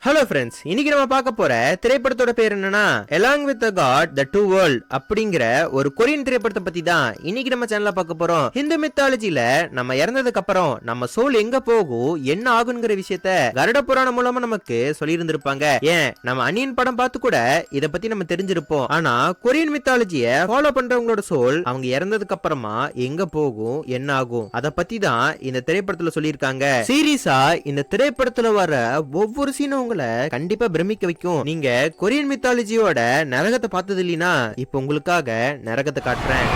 Hello friends, இன்னைக்கு நம்ம பார்க்க போற திரைப்படத்தோட பேர் என்னன்னா Along with the God the Two World அப்படிங்கிற ஒரு கொரியன் திரைப்படத்தை பத்தி தான் இன்னைக்கு நம்ம சேனல்ல பார்க்க போறோம். ஹிந்து மித்தாலஜில நம்ம இறந்ததுக்கு அப்புறம் நம்ம சோல் எங்க போகும், என்ன ஆகுங்கிற விஷயத்த கருட புராணம் மூலமா நமக்கு சொல்லி இருந்திருப்பாங்க. ஏன் நம்ம அனியன் படம் பார்த்து கூட இத பத்தி நம்ம தெரிஞ்சிருப்போம். ஆனா கொரியன் மித்தாலஜிய ஃபாலோ பண்றவங்களோட சோல் அவங்க இறந்ததுக்கு அப்புறமா எங்க போகும், என்ன ஆகும், அத பத்தி தான் இந்த திரைப்படத்துல சொல்லியிருக்காங்க. சீரியஸா இந்த திரைப்படத்துல வர ஒவ்வொரு சீனும் கண்டிப்பா பிரமிக்க வைக்கும். நீங்க கொரியன் மித்தாலஜியோட நரகத்தை பார்த்தது இல்லைனா இப்ப உங்களுக்காக நரகத்தை காட்டுறேன்.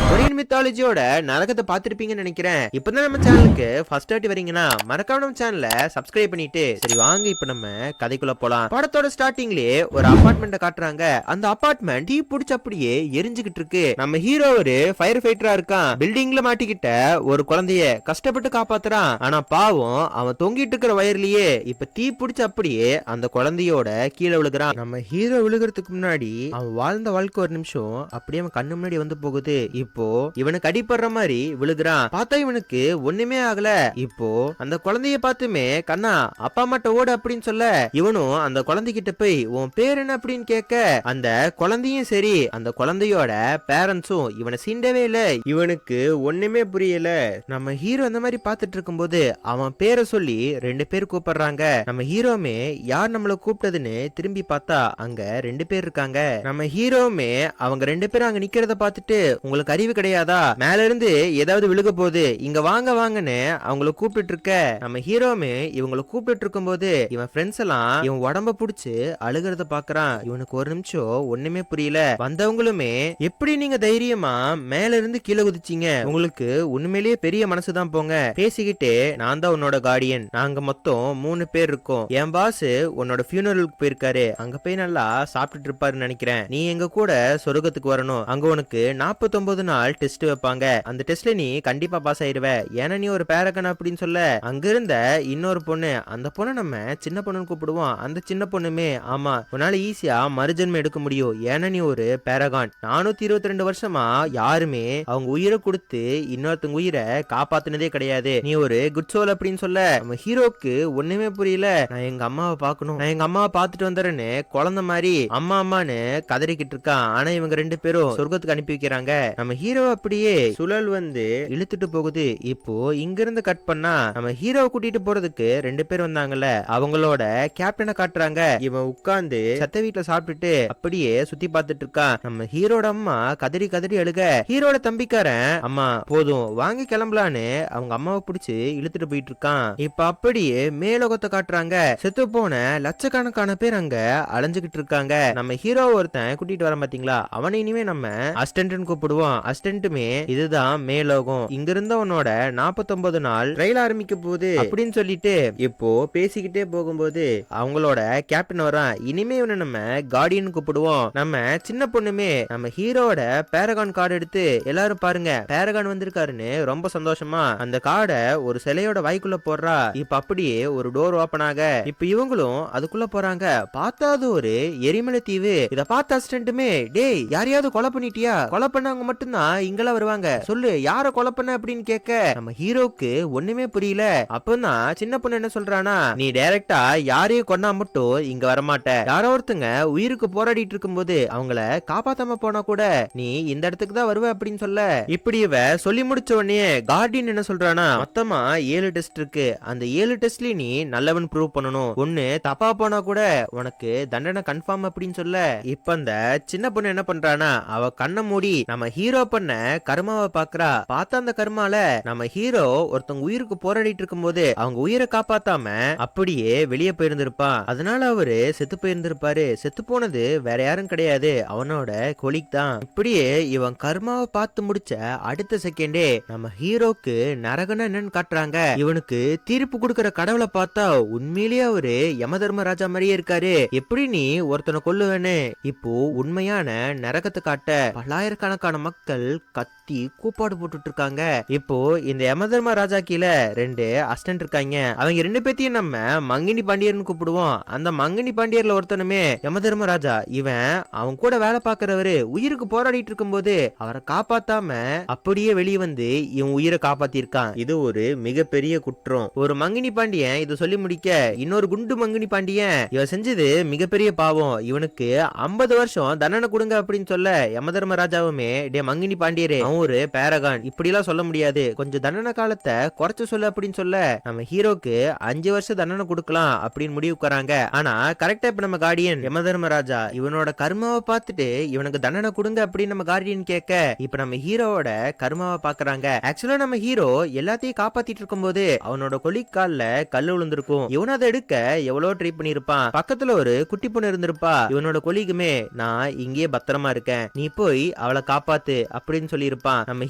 கொரியன் மித்தாலஜியோட நரகத்தை பார்த்திருப்பீங்கன்னு நினைக்கிறேன். இப்பதான் நம்ம சேனலுக்கு ஃபர்ஸ்ட் வாட்டி வரீங்கன்னா மறக்காம நம்ம சேனலை சப்ஸ்கிரைப் பண்ணிட்டு சரி வாங்க இப்ப நம்ம கதைக்குள்ள போலாம். படத்தோட ஸ்டார்டிங்லயே ஒரு அபார்ட்மெண்ட்டை காட்டுறாங்க. அந்த அபார்ட்மெண்ட் டீ புடிச்சு அப்படியே எரிஞ்சுகிட்டு இருக்கு. நம்ம ஹீரோ ஒரு ஃபயர் ஃபைட்டரா இருக்கான். பில்டிங்ல மாட்டிக்கிட்ட ஒரு குழந்தைய கஷ்டப்பட்டு காப்பாத்துறான். ஆனா பாவம் அவன் தொங்கிட்டு இருக்கிற வயர்லயே இப்ப தீ புடிச்சு அப்படியே அந்த குழந்தையோட கீழே விழுகிறான். நம்ம ஹீரோ விழுகிறதுக்கு முன்னாடி அவன் வாழ்ந்த வாழ்க்கை ஒரு நிமிஷம் அப்படியே அவன் கண்ணு முன்னாடி வந்து போகுது. இப்போ இவனுக்கு அடிப்படுற மாதிரி விழுகிறான். பார்த்தா இவனுக்கு ஒண்ணுமே ஆகல. இப்போ அந்த குழந்தைய பார்த்துமே கண்ணா அப்பா அம்மாட்ட ஓடு அப்படின்னு சொல்ல இவனும் அந்த குழந்தைகிட்ட போய் உன் பேர் என்ன அப்படின்னு கேட்க அந்த குழந்தையும் சரி அந்த குழந்தையோட பேரண்ட்ஸும் இவனை சீண்டவே இல்ல. இவனுக்கு ஒண்ணுமே புரியல. நம்ம ஹீரோ அந்த மாதிரி பார்த்துட்டு இருக்கும்போது அவன் பேரை சொல்லி ரெண்டு பேர் கூப்பிடுறாங்க. நம்ம ஹீரோமே யார் நம்மள கூப்பிட்டதுன்னு திரும்பி பார்த்தா அங்க ரெண்டு பேர் இருக்காங்க. நம்ம ஹீரோமே அவங்க ரெண்டு பேரும் அங்க நிக்கிறத பார்த்துட்டு உங்களுக்கு அறிவு கிடையாதா, மேல இருந்து ஏதாவது விழுக போகுது, இங்க வாங்க வாங்கன்னு அவங்கள கூப்பிட்டு இருக்க. நம்ம ஹீரோமே இவங்களை கூப்பிட்டு இருக்கும் போது இவன் ஃப்ரெண்ட்ஸ் எல்லாம் இவன் உடம்ப புடிச்சு அழுகிறத பாக்குறான். இவனுக்கு ஒரு நிமிஷம் ஒண்ணுமே புரியல. வந்தவங்களுமே எப்படி நீங்க தைரியமா மேல இருந்து கீழே குதிச்சீங்க, உங்களுக்கு உண்மையிலேயே பெரிய மனசுதான் போங்க, பேசிக்கிட்டே நான் தான் உன்னோட கார்டியன், நாங்க மொத்தம் 3 பேர் இருக்கோம், என் பாஸ் உன்னோட ஃபியூனரலுக்கு போயிருக்காரு, அங்க போய் நல்லா சாப்பிட்டுட்டு இருப்பாருன்னு நினைக்கிறேன், நீ எங்க கூட சொர்க்கத்துக்கு வரணும், அங்க உனக்கு 49 நாள் டெஸ்ட் வைப்பாங்க, அந்த டெஸ்ட்ல நீ கண்டிப்பா பாஸ் ஆயிருவ, ஏன்னா நீ ஒரு பேரகன் அப்படின்னு சொல்ல அங்க இருந்த இன்னொரு பொண்ணு, அந்த பொண்ணு நம்ம சின்ன பொண்ணுன்னு கூப்பிடுவோம், அந்த சின்ன பொண்ணுமே ஆமா உன்னால ஈஸியா மறுஜன்மம் எடுக்க முடியும், ஏன்னா நீ ஒரு பேரகான், 422 வருஷமா யாருமே அவங்க உயிரை கொடுத்து இன்னொருத்தங்க உயிரை காப்பாத்தினதே கிடையாது, நீ ஒரு குட் சோல் அப்படின்னு சொல்ல நம்ம ஹீரோக்கு ஒண்ணுமே புரியல. நான் எங்க அம்மாவை பார்க்கணும், நான் எங்க அம்மாவை பார்த்துட்டு வந்துறேன்னு குழந்தை மாதிரி அம்மா அம்மான்னு கதறிக்கிட்டு இருக்கான். ஆனா இவங்க ரெண்டு பேரும் சொர்க்கத்துக்கு அனுப்பி வைக்கிறாங்க. நம்ம ஹீரோ அப்படியே சுழல் வந்து இழுத்துட்டு போகுது. இப்போ இங்க இருந்து கட் பண்ணா நம்ம ஹீரோவை கூட்டிட்டு போறதுக்கு ரெண்டு பேர் வந்தாங்கல்ல அவங்களோட கேப்டனை காட்டுறாங்க. இவன் உட்கார்ந்து சத்த வீட்டுல சாப்பிட்டுட்டு அப்படியே சுத்தி பார்த்துட்டு இருக்கான். நம்ம ஹீரோட அம்மா கதறி கதறி அழுக. ஹீரோட தம்பிக்காரன் அம்மா போதும் வாங்கி கிளம்பலான்னு அவங்க அம்மாவை பிடிச்சு இழுத்துட்டு போயிட்டு இருக்கான். இப்ப அப்படியே மேலோகத்தை காட்டுறாங்க. செத்து போன லட்சக்கணக்கான பேர் அங்க அலைஞ்சுகிட்டு இருக்காங்க. நம்ம ஹீரோ ஒருத்தன் கூட்டிட்டு வர பாத்தீங்களா, அவனை இனிமே நம்ம அசிஸ்டன்ட் கூப்பிடுவோம். அசிஸ்டன்ட்டுமே இதுதான் மேலோகம், இங்க இருந்த உன்னோட 49 நாள் ரயில் ஆரம்பிக்க போகுது அப்படின்னு சொல்லிட்டு இப்போ பேசிக்கிட்டே போகும்போது அவங்களோட கேப்டன் வரான். இனிமே இவனை நம்ம கார்டியன் கூப்பிடுவோம். நம்ம சின்ன பொண்ணுமே நம்ம ஹீரோட பேரகான் கார்டு எடுத்து எல்லாரும் பாருங்க பேரகான் வந்திருக்காருன்னு ரொம்ப சந்தோஷமா அந்த கார்டை ஒரு சிலையோட வாய்க்குள்ள போடுறா. இப்ப அப்படியே ஒரு டோர் ஓபன் ஆக இப்ப இவங்களும் அதுக்குள்ள போறாங்க. பார்த்தாது ஒரு எரிமலை தீவு. இத பார்த்த அசிஸ்டன்ட்டுமே டேய் யாரையாவது கொலை பண்ணிட்டியா, கொலை பண்ணவங்க மட்டும்தான் இங்கெல்லாம் வருவாங்க, சொல்லு யார கொலை பண்ண அப்படின்னு கேட்க நம்ம ஹீரோக்கு ஒண்ணுமே புரியல. அப்பதான் சின்ன பொண்ணு என்ன சொல்றானா, நீ டைரக்டா யாரையும் கொன்னா மட்டும் இங்க வரமாட்ட, யாரோ ஒருத்தங்க உயிருக்கு போராடிட்டு இருக்கும்போது அவங்கள காப்பாத்தாம போனா கூட நீ இந்த இடத்துக்கு தான் வருவ அப்படின்னு சொல்ல இப்படி இவ சொல்லி முடிச்ச உடனே கார்டியன் என்ன சொல்றானா, மொத்தமா 7 டெஸ்ட் இருக்கு, அந்த 7 டெஸ்ட்லயும் நீ நல்லவன் ப்ரூவ் பண்ணணும், ஒண்ணு தப்பா போனா கூட உனக்கு தண்டனை கன்ஃபார்ம் அப்படின்னு சொல்ல இப்ப அந்த சின்ன பொண்ணு என்ன பண்றானா அவ கண்ணை மூடி நம்ம ஹீரோ பண்ண கர்மாவை பாக்குறா. பார்த்தா அந்த கர்மால நம்ம ஹீரோ ஒருத்தவங்க உயிருக்கு போராடிட்டு இருக்கும் போது அவங்க உயிரை காப்பாத்தாம அப்படியே வெளியே போயிருந்திருப்பான். அதனால அவரு செத்து போயிருந்திருப்பாரு. செத்து போனது வேற யாரும் கிடையாது, அவனோட கொலிக் தான். இப்படியே இவன் கர்மாவை பார்த்து முடிச்ச அடுத்த செகண்டே நம்ம ஹீரோக்கு நரகன என்னன்னு காட்டுறாங்க. இவனுக்கு தீர்ப்பு கொடுக்கற கடவுளை பார்த்தா உண்மையிலேயே அவரு யம தர்மராஜா மாதிரியே இருக்காரு. எப்படி நீ ஒருத்தனை கொல்லுவேன்னு இப்போ உண்மையான நரகத்தை காட்ட பல்லாயிரக்கணக்கான மக்கள் கத்தி கூப்பாடு போட்டுட்டு இருக்காங்க. இப்போ இந்த யமதர்ம ராஜா கீழே 2 அசிஸ்டன்ட் இருக்காங்க. அவங்க 2 பேத்தையும் நம்ம மங்கினி பாண்டியர்னு கூப்பிடுவோம். அந்த மங்கினி பாண்டியர்ல ஒருத்தனுமே யமதர்ம ராஜா. இவன் அவன் கூட வேலை பார்க்கறவரு உயிருக்கு போராடிட்டு இருக்கும்போது அவரை காப்பாத்தாம அப்படியே வெளியே வந்து இவன் உயிரை காப்பாத்திருக்கான். இது ஒரு மிகப்பெரிய குற்றம். ஒரு மங்கினி பாண்டியன் இதை சொல்லி முடிக்க இன்னொரு குண்டு மங்கினி பாண்டியன் இவன் செஞ்சது மிகப்பெரிய பாவம், இவனுக்கு 50 வருஷம் தண்டனை கொடுங்க அப்படின்னு சொல்ல யமதர்ம ராஜாவுமே டே மங்கினி பாண்டியரே அவன் ஒரு பேரகான், இப்படி எல்லாம் சொல்ல முடியாது, கொஞ்சம் தண்டனை காலத்தை குறைச்சு சொல்லு அப்படின்னு சொல்ல நம்ம ஹீரோக்கு 5 வருஷம் தண்டனை கொடுக்கலாம் அப்படின்னு முடிவுக்குறாங்க. ஆனா கரெக்டா இப்ப நம்ம கார்டியன் யமதர்ம ராஜா இவனோட கர்மாவை பார்த்துட்டு இவனுக்கு தண்டனை கொடுங்க அப்படின்னு நம்ம கார்டியன் கேட்க இப்ப நம்ம ஹீரோவோட கர்மாவை பாக்குறாங்க. ஆக்சுவலா நம்ம ஹீரோ எல்லாத்தையும் காப்பாத்திட்டு இருக்கும்போது அவனோட கொலிக் கால்ல கல்லு விழுந்திருக்கும். இவன் அதை எடுக்க எவ்வளவு ட்ரை பண்ணிருப்பான். பக்கத்துல ஒரு குட்டி பொண்ணு இருந்திருப்பா. இவனோட கொலிக்குமே நான் இங்கே பத்திரமா இருக்கேன், நீ போய் அவளை காப்பாத்து அப்படின்னு சொல்லி இருப்பான். நம்ம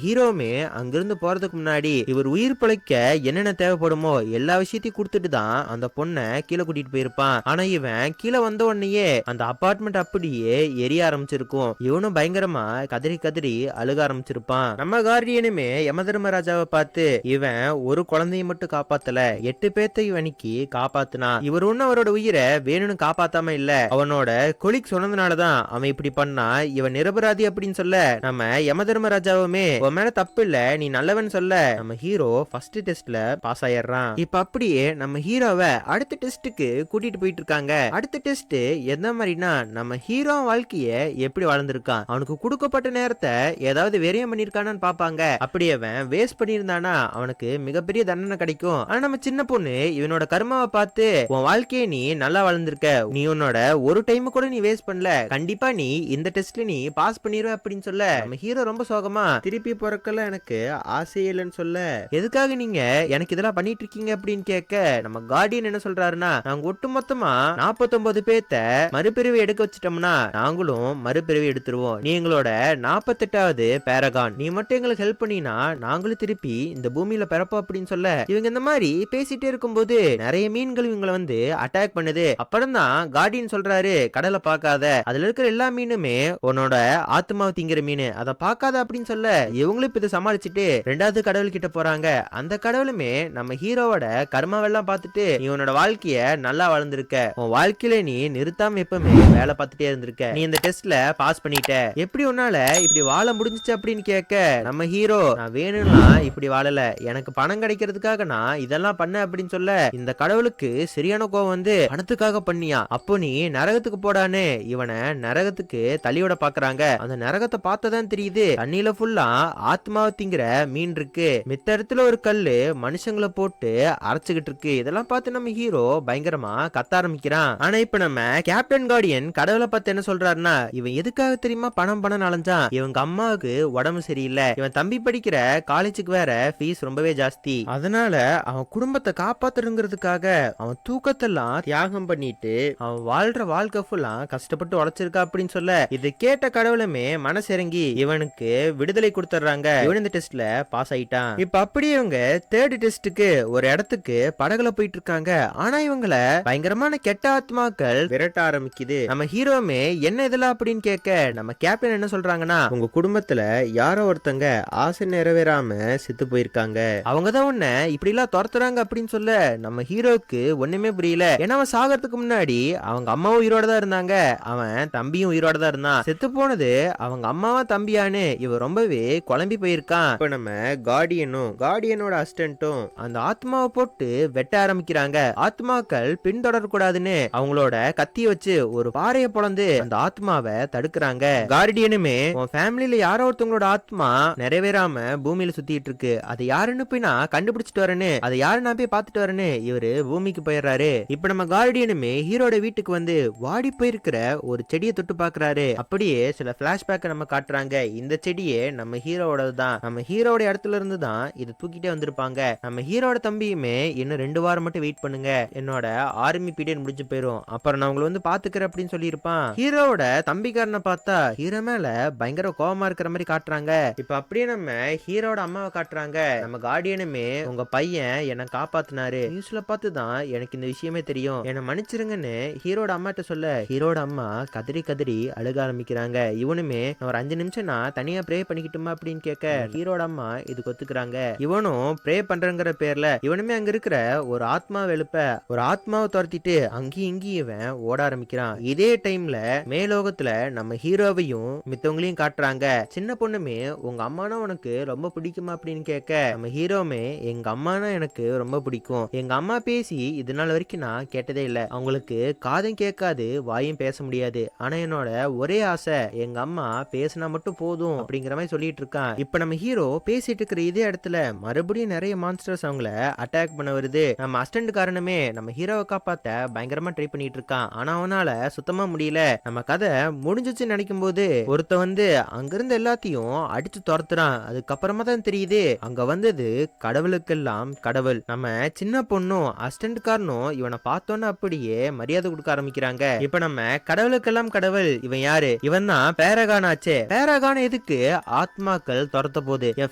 ஹீரோவுமே அங்கிருந்து போறதுக்கு முன்னாடி இவர் உயிர் பிழைக்க என்னென்ன தேவைப்படுமோ எல்லா விஷயத்தையும் கொடுத்துட்டு தான் அந்த பொண்ணை கீழே கூட்டிட்டு போயிருப்பான். ஆனா இவன் கீழே வந்த உடனேயே அந்த அபார்ட்மெண்ட் அப்படியே எரிய ஆரம்பிச்சிருக்கும். இவனும் பயங்கரமா கதறி கதறி அழுக ஆரம்பிச்சிருப்பான். நம்ம கார்டியனுமே யமதர்மராஜாவை பார்த்து இவன் ஒரு குழந்தைய மட்டும் காப்பாத்தல 8 பேத்தை இவனுக்கு காப்பாத்துனா. இவர் ஒன்னும் அவரோட உயிரை வேணும்னு காப்பாத்தாம இல்ல, அவனோட கொலிக் சொன்னதுனாலதான் அவன் இப்படி பண்ணா, இவன் நிரபராதி அப்படின்னு சொல்ல நம்ம யமதர்மராஜாவுமே உன் மேல தப்பு இல்ல, நீ நல்லவன் சொல்ல நம்ம ஹீரோ ஃபர்ஸ்ட் டெஸ்ட்ல பாஸ் ஆயிடுறான். இப்ப அப்படியே நம்ம ஹீரோவை அடுத்த டெஸ்ட்டுக்கு கூட்டிட்டு போயிட்டு இருக்காங்க. அடுத்த டெஸ்ட் எந்த மாதிரினா நம்ம ஹீரோ வாழ்க்கைய எப்படி வாழ்ந்திருக்கான், அவனுக்கு கொடுக்கப்பட்ட நேரத்தை ஏதாவது வெறியம் பண்ணிருக்கானு பாப்பாங்க. அப்படி அவன் வேஸ்ட் பண்ணிருந்தானா அவனுக்கு மிகப்பெரிய தண்டனை கிடைக்கும். ஆனா நம்ம சின்ன பொண்ணு இவனோட கர்மாவை பார்த்து உன் வாழ்க்கையை நீ நல்லா வாழ்ந்திருக்க, நீ உன்னோட ஒரு டைம் கூட நீ வேஸ்ட் பண்ணல, கண்டிப்பா நீ இந்த டெஸ்ட்ல நீ பாஸ் பண்ணிடுவ அப்படின்னு சொல்ல நம்ம ஹீரோ ரொம்ப சோகமா திருப்பி பிறக்கல எனக்கு ஆசை இல்லைன்னு சொல்ல எதுக்காக நீங்க எனக்கு இதெல்லாம் பண்ணிட்டு இருக்கீங்க அப்படின்னு கேட்க நம்ம கார்டியன் என்ன சொல்றாருன்னா நாங்க ஒட்டுமொத்தமா 49 பேத்த மறுபிரிவு எடுக்க வச்சிட்டோம்னா நாங்களும் மறுபிரிவு எடுத்துருவோம், நீ எங்களோட 48வது பேரகான், நீ மட்டும் எங்களுக்கு ஹெல்ப் பண்ணினா நாங்களும் திருப்பி இந்த பூமியில பிறப்போம் அப்படின்னு சொல்ல இவங்க இந்த மாதிரி பேசிட்டே இருக்கும்போது நிறைய மீன்கள் இவங்களை வந்து அட்டாக் பண்ணுது. அப்புறம் தான் கார்டியன் சொல்றாரு கடலை பார்க்காத, அதுல இருக்கிற எல்லா மீனுமே உன்னோட ஆத்மாவை திங்கிற மீன், அதை பார்க்காத அப்படின்னு சொல்ல இவங்களும் இப்ப இதை சமாளிச்சுட்டு 2வது கடவுள் கிட்ட போறாங்க. அந்த கடவுளுமே நம்ம ஹீரோவோட கர்மாவெல்லாம் பார்த்துட்டு நீ உன்னோட வாழ்க்கைய நல்லா வாழ்ந்திருக்க, உன் வாழ்க்கையில நீ நிறுத்தாம எப்பவுமே வேலை பார்த்துட்டே இருந்திருக்க, நீ இந்த டெஸ்ட்ல பாஸ் பண்ணிட்ட, எப்படி உன்னால இப்படி வாழ முடிஞ்சிச்சு அப்படின்னு கேட்க நம்ம ஹீரோ நான் வேணும்னா இப்படி வாழல, எனக்கு பணம் கிடைக்கிறதுக்காக நான் இதெல்லாம் பண்ண அப்படின்னு சொல்ல இந்த கடவுளுக்கு சரியான கோவம் வந்து பணத்துக்காக பண்ணியா, அப்போ நீ நரகத்துக்கு போடானே இவனை நரகத்துக்கு தள்ளியோட பாக்குறாங்க. அந்த நரகத்தை பார்த்ததான் தெரியுது தண்ணியில ஃபுல்லா ஆத்மாவை திங்கிற மீன் இருக்கு, மித்த இடத்துல ஒரு கல்லு மனுஷங்களை போட்டு அரைச்சுக்கிட்டு இருக்கு. இதெல்லாம் பார்த்து நம்ம ஹீரோ பயங்கரமா கத்த ஆரம்பிக்கிறான். ஆனா இப்ப நம்ம கேப்டன் கார்டியன் கடவுளை பார்த்து என்ன சொல்றாருன்னா இவன் எதுக்காக தெரியுமா பணம் அலைஞ்சான், இவங்க அம்மாவுக்கு உடம்பு சரியில்லை, இவன் தம்பி படிக்கிற காலேஜுக்கு வேற ஃபீஸ் ரொம்பவே ஜாஸ்தி, அதனால அவன் குடும்பத்தை காப்பாத்துறதுக்காக அவன் தூக்கத்தெல்லாம் தியாகம் பண்ணிட்டு அவன் வாழ்ற வாழ்க்கை ஃபுல்லா கஷ்டப்பட்டு உழைச்சிருக்கா அப்படின்னு சொல்ல இது கேட்ட கடவுளுமே மனசிறங்கி இவனுக்கு விடுதலை கொடுத்துறாங்க. இவன் இந்த டெஸ்ட்ல பாஸ் ஆயிட்டான். இப்ப அப்படியே இவங்க 3rd டெஸ்ட்டுக்கு ஒரு இடத்துக்கு படகுல போயிட்டு இருக்காங்க. ஆனா இவங்கள பயங்கரமான கெட்ட ஆத்மாக்கள் விரட்ட ஆரம்பிக்குது. நம்ம ஹீரோமே என்ன இதெல்லாம் அப்படின்னு கேட்க நம்ம கேப்டன் என்ன சொல்றாங்கன்னா உங்க குடும்பத்துல யாரோ ஒருத்தங்க ஆசை நிறைவேறாம செத்து போயிருக்காங்க, அவங்கதான் உன்ன இப்படி எல்லாம் துரத்துறாங்க அப்படின்னு சொல்ல நம்ம ஹீரோக்கு ஒண்ணுமே புரியல. ஏன்னா அவன் சாகிறதுக்கு முன்னாடி அவங்க அம்மாவும் உயிரோட தான் இருந்தாங்க, அவன் தம்பியும் உயிரோட தான் இருந்தான், செத்து போனது அவங்க அம்மாவா தம்பியான்னு இவன் ரொம்பவே குழம்பி போயிருக்கான். இப்ப நம்ம கார்டியனோட அசிஸ்டன்ட்டும் அந்த ஆத்மாவை போட்டு வெட்ட ஆரம்பிக்கிறாங்க. ஆத்மாக்கள் பின்தொடரக்கூடாதுன்னு அவங்களோட கத்திய வச்சு ஒரு பாறையை பொளந்து அந்த ஆத்மாவை தடுக்கிறாங்க. கார்டியனுமே உன் ஃபேமிலியில யாரோ ஒருத்தவங்களோட ஆத்மா நிறைவேறாம பூமியில சுத்திட்டு இருக்கு, அதை யாருன்னு போய் நான் கண்டுபிடிச்சிட்டு வரேன்னு அதை யாரு நான் போய் பார்த்துட்டு வரேன்னு இவரு பூமிக்கு போயிடுறாரு. இப்ப நம்ம கார்டியனுமே ஹீரோட வீட்டுக்கு வந்து வாடி போயிருக்கிற ஒரு செடியை தொட்டு பாக்குறாரு. அப்படியே சில பிளாஷ்பேக் நம்ம காட்டுறாங்க. இந்த செடியே நம்ம ஹீரோட தான், நம்ம ஹீரோட இடத்துல இருந்து தான் இது தூக்கிட்டே வந்திருப்பாங்க. நம்ம ஹீரோட தம்பியுமே இன்னும் 2 வாரம் மட்டும் வெயிட் பண்ணுங்க, என்னோட ஆர்மி பீரியட் முடிஞ்சு போயிரும், அப்புறம் நான் உங்களை வந்து பாத்துக்கிறேன் அப்படின்னு சொல்லியிருப்பான். ஹீரோட தம்பிக்காரனை பார்த்தா ஹீரோ மேல பயங்கர கோபமா இருக்கிற மாதிரி காட்டுறாங்க. இப்ப அப்படியே நம்ம ஹீரோட அம்மாவை காட்டுறாங்க. நம்ம கார்டியனுமே உங்க பையன் என்ன காப்பாத்தினாரு, நியூஸ்ல பார்த்து தான் எனக்கு இந்த விஷயமே தெரியும், என்ன மன்னிச்சிருங்கன்னு ஹீரோட அம்மாட்ட சொல்ல ஹீரோட அம்மா கதறி கதறி அழுக ஆரம்பிக்கிறாங்க. இவனுமே ஒரு 5 நிமிஷம் நான் தனியா ப்ரே பண்ணிக்கிட்டுமா அப்படின்னு கேட்க ஹீரோட அம்மா இதுக்கு ஒத்துக்கிறாங்க. இவனும் ப்ரே பண்றங்கிற பேர்ல இவனுமே அங்க இருக்கிற ஒரு ஆத்மாவை எழுப்ப ஒரு ஆத்மாவை துரத்திட்டு அங்கேயும் இங்கேயும் இவன் ஓட ஆரம்பிக்கிறான். இதே டைம்ல மேலோகத்துல நம்ம ஹீரோவையும் மித்தவங்களையும் காட்டுறாங்க. சின்ன பொண்ணுமே உங்க அம்மானா உனக்கு ரொம்ப பிடிக்குமா அப்படின்னு கேட்க நம்ம ஹீரோமே எங்க அம்மானா எனக்கு ரொம்ப பிடிக்கும். எங்க அம்மா பேசி இது நாள் வரைக்கும் நான் கேட்டதே இல்லை. அவங்களுக்கு காதும் கேட்காது வாயும் பேச முடியாது. ஆனா என்னோட ஒரே ஆசை எங்க அம்மா பேசினா மட்டும் போதும் அப்படிங்கிற மாதிரி சொல்லிட்டு இருக்கான். இப்ப நம்ம ஹீரோ பேசிட்டு இருக்கிற இதே இடத்துல மறுபடியும் நிறைய மான்ஸ்டர்ஸ் அவங்கள அட்டாக் பண்ண வருது. நம்ம அசிஸ்டன்ட் காரணமே நம்ம ஹீரோவை காப்பாத்த பயங்கரமா ட்ரை பண்ணிட்டு இருக்கான். ஆனா அவனால சுத்தமா முடியல. நம்ம கதை முடிஞ்சிச்சுன்னு நினைக்கும் போது ஒருத்த வந்து அங்கிருந்து எல்லாத்தையும் அடிச்சு துரத்துறான். அதுக்கப்புறமா தான் தெரியுது அங்க வந்தது கடவுளுக்கெல்லாம் கடவுள். நம்ம சின்ன பொண்ணும் அசிஸ்டன்ட் காரனும் இவனை பார்த்தோன்னு அப்படியே மரியாதை கொடுக்க ஆரம்பிக்கிறாங்க. இப்ப நம்ம கடவுளுக்கெல்லாம் கடவுள் இவன் யாரு? இவன் தான் பேரகான் ஆச்சே. பேரகான் எதுக்கு ஆத்மாக்கள் துரத்த போது? என்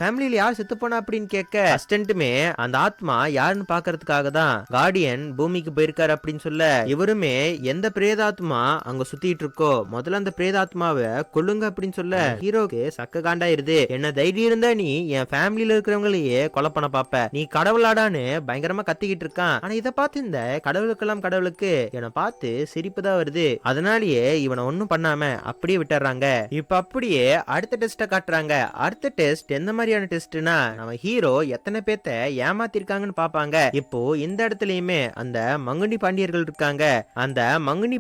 ஃபேமிலியில யார் செத்து போனா அப்படின்னு கேட்க அசிஸ்டன்ட்டுமே அந்த ஆத்மா யாருன்னு பாக்குறதுக்காக தான் கார்டியன் பூமிக்கு போயிருக்காரு அப்படின்னு சொல்ல இவருமே எந்த பிரேதாத்மா அங்க சுத்திட்டு இருக்கோ முதல்ல அந்த பிரேதாத்மாவை கொல்லுங்க அப்படின்னு சொல்ல ஹீரோக்கு சக்க காண்டாயிருது. என்ன தைரியம் இருந்தா நீ என் ஃபேமிலியில இருக்கிறவங்களையே கொலை பண்ண பாப்ப, நீ கடவுளாடான்னு பயங்கரமா கத்திக்கிட்டு இருக்கான். ஆனா இதை பார்த்து இந்த கடவுளுக்கெல்லாம் கடவுளுக்கு இவனை பார்த்து சிரிப்பு தான் வருது. அதனாலேயே இவனை ஒன்னும் பண்ணாம அப்படியே விட்டுறாங்க. இப்ப அப்படியே அடுத்த டெஸ்ட காட்டுறாங்க. அடுத்த டெஸ்ட் எந்த மாதிரியான டெஸ்ட்னா நம்ம ஹீரோ எத்தனை பேத்த ஏமாத்திருக்காங்கன்னு பாப்பாங்க. இப்போ இந்த இடத்துலயுமே அந்த மங்குனி பாண்டியர்கள் இருக்காங்க. அந்த மங்குனி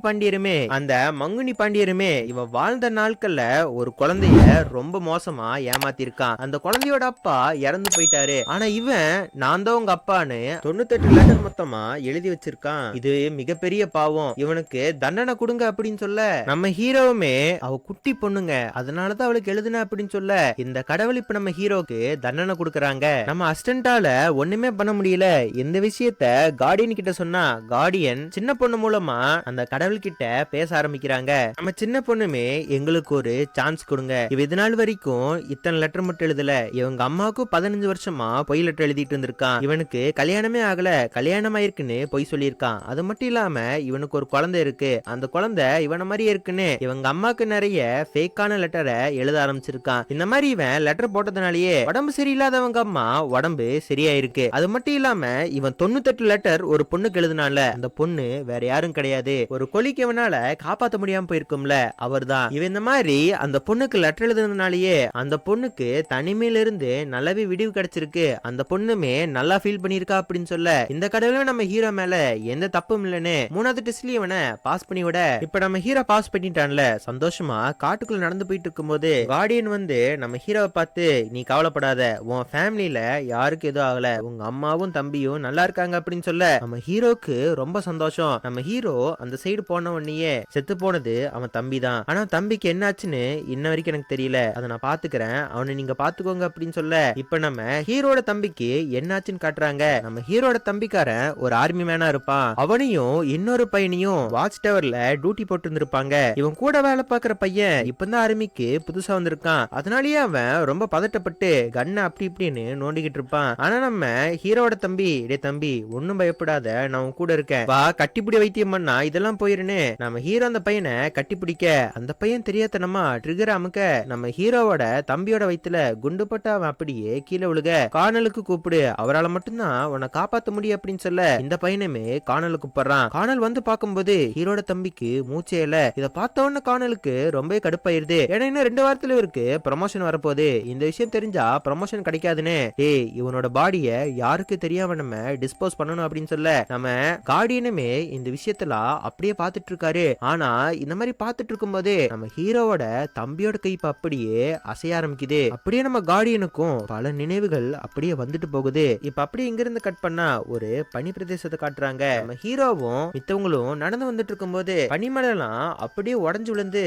பாண்டியருமே இவன் வாழ்ந்த நாட்கள்ல ஒரு குழந்தைய ரொம்ப மோசமா ஏமாத்திருக்கான். அந்த குழந்தையோட அப்பா இறந்து போயிட்டாரு. ஆனா இவன் நான் தான் உங்க அப்பான்னு 98 லெட்டர் மொத்தமா எழுதி வச்சிருக்கான். இது மிகப்பெரிய பாவம், இவனுக்கு தண்டனை கொடுங்க அப்படின்னு சொல்ல நம்ம ஹீரோவுமே அவ குட்டி பொண்ணுங்க அதனாலதான் அவளுக்கு எழுதுன அப்படின்னு சொல்ல இந்த கடவுள் இப்ப நம்ம ஹீரோக்கு தண்டனை கொடுக்கறாங்க. நம்ம அசிஸ்டன்டால ஒண்ணுமே பண்ண முடியல. இந்த விஷயத்த கார்டியன் கிட்ட சொன்னா கார்டியன் சின்ன பொண்ணு மூலமா அந்த கடவுள் கிட்ட பேச ஆரம்பிக்கிறாங்க. நம்ம சின்ன பொண்ணுமே எங்களுக்கு ஒரு சான்ஸ் கொடுங்க, இவ இது நாள் வரைக்கும் இத்தனை லெட்டர் மட்டும் எழுதல, இவங்க அம்மாவுக்கு 15 வருஷமா பொய் லெட்டர் எழுதிட்டு இருந்திருக்கான், இவனுக்கு கல்யாணமே ஆகல கல்யாணம் ஆயிருக்குன்னு பொய் சொல்லியிருக்கான், அது மட்டும் இல்லாம இவனுக்கு ஒரு குழந்தை இருக்கு, அந்த குழந்தை இவன மாதிரியே இருக்குன்னு இவங்க அம்மாக்கு நிறைய ஃபேக்கான லெட்டரை எழுத ஆரம்பிச்சிருக்கான். இந்த மாதிரி இவன் லெட்டர் போட்டதுனாலயே உடம்பு சரியில்லாதவங்க அம்மா உடம்பு சரியாயிருக்கு. அது மட்டும் இல்லாம இவன் 98 லெட்டர் ஒரு பொண்ணுக்கு எழுதுனால அந்த பொண்ணு வேற யாரும் கிடையாது, ஒரு கொலிக்கு இவனால காப்பாத்த முடியாம போயிருக்கும்ல அவர்தான். இவன் இந்த மாதிரி அந்த பொண்ணுக்கு லெட்டர் எழுதுனதுனாலயே அந்த பொண்ணுக்கு தனிமையில இருந்து நல்லாவே விடிவு கிடைச்சிருக்கு. அந்த பொண்ணுமே நல்லா ஃபீல் பண்ணிருக்கா அப்படின்னு சொல்ல இந்த கடவுளும் நம்ம ஹீரோ மேல எந்த தப்பும் இல்லன்னு மூணாவது டெஸ்ட்லயே இவனை பாஸ் பண்ணி விட இப்ப நம்ம ஹீரோ பாஸ் பண்ணிட்டான்ல சந்தோஷமா காட்டுக்குள்ள நடந்து போயிட்டு இருக்கும் போது கார்டியன் வந்து நம்ம ஹீரோவை பார்த்து நீ கவலைப்படாத, உன் ஃபேமிலியில யாருக்கு எதுவும் ஆகல, உங்க அம்மாவும் தம்பியும் நல்லா இருக்காங்க அப்படின்னு சொல்ல நம்ம ஹீரோக்கு ரொம்ப சந்தோஷம். நம்ம ஹீரோ அந்த சைடு போன உடனேயே செத்து போனது அவன் தம்பி தான். ஆனா தம்பிக்கு என்னாச்சுன்னு இன்ன வரைக்கும் எனக்கு தெரியல, அதை நான் பாத்துக்கிறேன், அவனை நீங்க பாத்துக்கோங்க அப்படின்னு சொல்ல இப்ப நம்ம ஹீரோட தம்பிக்கு என்னாச்சுன்னு காட்டுறாங்க. நம்ம ஹீரோட தம்பிக்காரன் ஒரு ஆர்மி மேனா இருப்பான். அவனையும் இன்னொரு பையனையும் வாட்ச் டவர்ல டியூட்டி போட்டு இருந்திருப்பாங்க. இவன் கூட வேலை பார்க்கிற பையன் இப்பதான் ஆர்மிக்கு புதுசா வந்திருக்கான். அதனாலயே அவன் ரொம்ப பதட்டப்பட்டு கண்ணை அப்படி இப்படின்னு நோண்டிக்கிட்டு இருப்பான். ஆனா நம்ம ஹீரோட தம்பி டே தம்பி ஒன்னும் பயப்படாத, நான் உன் கூட இருக்கேன், வா கட்டிப்பிடி வைத்தியம் பண்ணா இதெல்லாம் போயிருன்னு நம்ம ஹீரோ அந்த பையனை கட்டிப்பிடிக்க அந்த பையன் தெரியாதனமா ட்ரிகர் அமுக்க நம்ம ஹீரோவோட தம்பியோட வயித்துல குண்டு பட்டு அவன் அப்படியே கீழே விழுக காணலுக்கு கூப்பிடு, அவரால் மட்டும்தான் உன்னை காப்பாத்த முடியும் அப்படின்னு சொல்ல இந்த பையனுமே காணலுக்கு கூப்பிடுறான். காணல் வந்து பார்க்கும்போது ஹீரோட தம்பிக்கு மூச்சே இல்ல. இதை பார்த்தவொன்னு காணலுக்கு ரொம்ப கடுப்பாயிருது. ஏன்னா இன்னும் 2 வாரத்துல இருக்கு ப்ரமோஷன் வரப்போகுது, இந்த விஷயம் தெரிஞ்சா ப்ரமோஷன் கிடைக்காதுன்னு ஏய் இவனோட பாடிய யாருக்கு தெரியாம நம்ம டிஸ்போஸ் பண்ணணும் அப்படின்னு சொல்ல நம்ம கார்டியனுமே இந்த விஷயத்துல அப்படியே பார்த்துட்டு இருக்காரு. ஆனா இந்த மாதிரி பார்த்துட்டு இருக்கும்போது நம்ம ஹீரோவோட தம்பியோட கைப்பு அப்படியே அசைய ஆரம்பிக்குது. அப்படியே நம்ம கார்டியனுக்கும் பல நினைவுகள் அப்படியே வந்துட்டு போகுது. இப்ப அப்படியே இங்க இருந்து கட் பண்ணா ஒரு பனி பிரதேசத்தை காட்டுறாங்க. நம்ம ஹீரோவும் மித்தவங்களும் நடந்து வந்துட்டு இருக்கும் போது பனிமலைலாம் அப்படியே உடஞ்சு விழுந்து